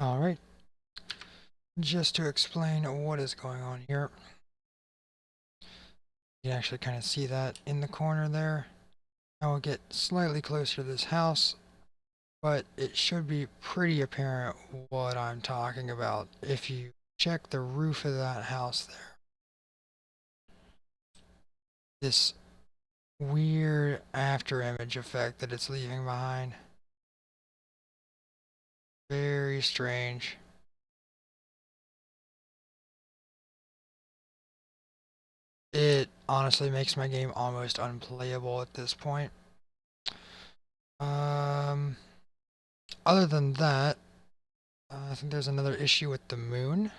Alright, just to explain what is going on here, you can actually kind of see that in the corner there. I will get slightly closer to this house, but it should be pretty apparent what I'm talking about if you check the roof of that house there. This weird after image effect that it's leaving behind. Very strange. It honestly makes my game almost unplayable at this point. Other than that, I think there's another issue with the moon.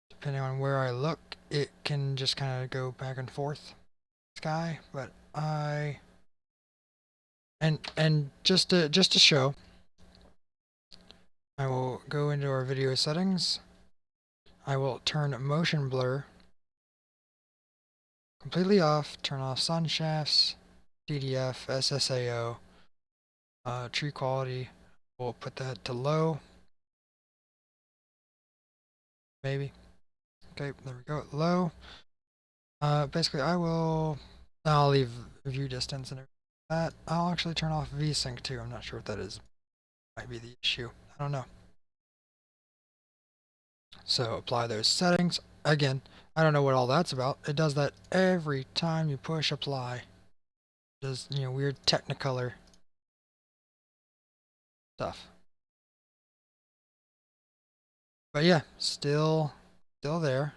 Depending on where I look, it can just kind of go back and forth sky, but just to show, I will go into our video settings. I will turn motion blur completely off, turn off sun shafts, DDF, SSAO, tree quality. We'll put that to low. Maybe. Okay, there we go, low. Basically I'll leave view distance and everything like that. I'll actually turn off VSync too. I'm not sure what that is. Might be the issue. I don't know. So apply those settings. Again, I don't know what all that's about. It does that every time you push apply. It does, weird Technicolor stuff. But yeah, still there.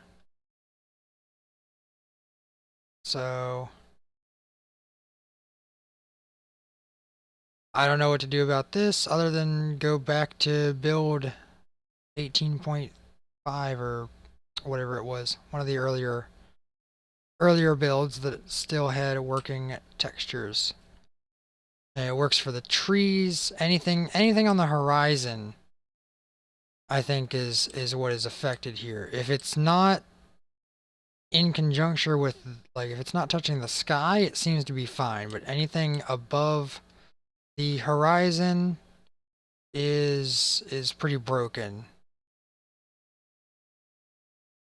So I don't know what to do about this other than go back to build 18.5 or whatever it was. One of the earlier builds that still had working textures. And it works for the trees, anything on the horizon, I think is what is affected here. If it's not in conjunction with, like, if it's not touching the sky, it seems to be fine, but anything above the horizon is pretty broken.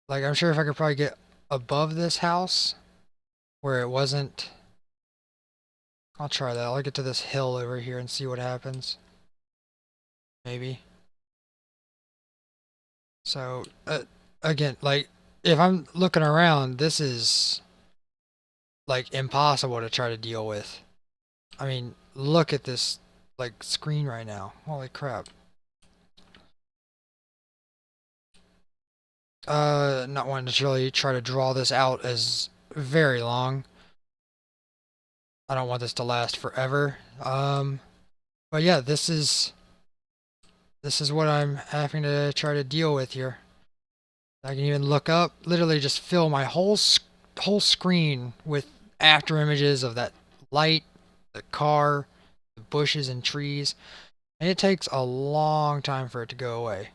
Like, I'm sure if I could probably get above this house where it wasn't, I'll try that. I'll get to this hill over here and see what happens. Maybe. So, again, like, if I'm looking around, this is, like, impossible to try to deal with. I mean, look at this, like, screen right now. Holy crap. Not wanting to really try to draw this out as very long. I don't want this to last forever. But yeah, this is what I'm having to try to deal with here. I can even look up, literally just fill my whole screen with after images of that light, the car, the bushes and trees, and it takes a long time for it to go away.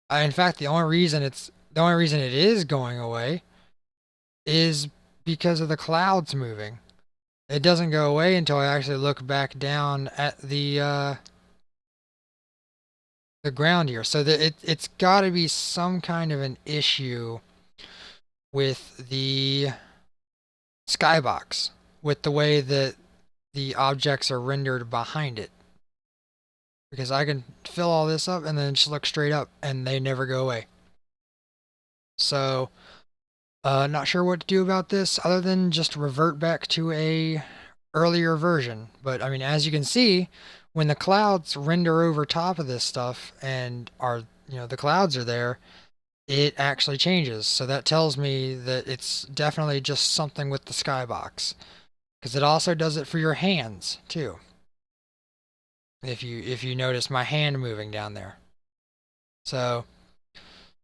In fact, the only reason it is going away is because of the clouds moving. It doesn't go away until I actually look back down at the ground here. So that it's got to be some kind of an issue with the skybox, with the way that the objects are rendered behind it. Because I can fill all this up and then just look straight up and they never go away. So, not sure what to do about this other than just revert back to a earlier version. But I mean, as you can see, when the clouds render over top of this stuff and the clouds are there, it actually changes. So that tells me that it's definitely just something with the skybox. Because it also does it for your hands too. If you notice my hand moving down there. So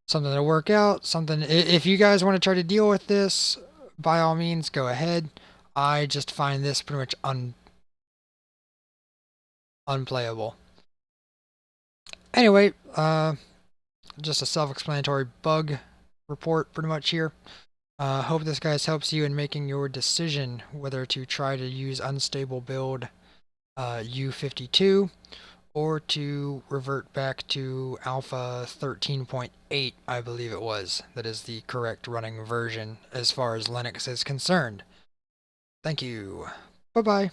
something to work out, something if you guys want to try to deal with this, by all means go ahead. I just find this pretty much unplayable. Anyway, just a self-explanatory bug report pretty much here. Hope this guys helps you in making your decision whether to try to use unstable build U52 or to revert back to Alpha 13.8, I believe it was. That is the correct running version as far as Linux is concerned. Thank you. Bye-bye.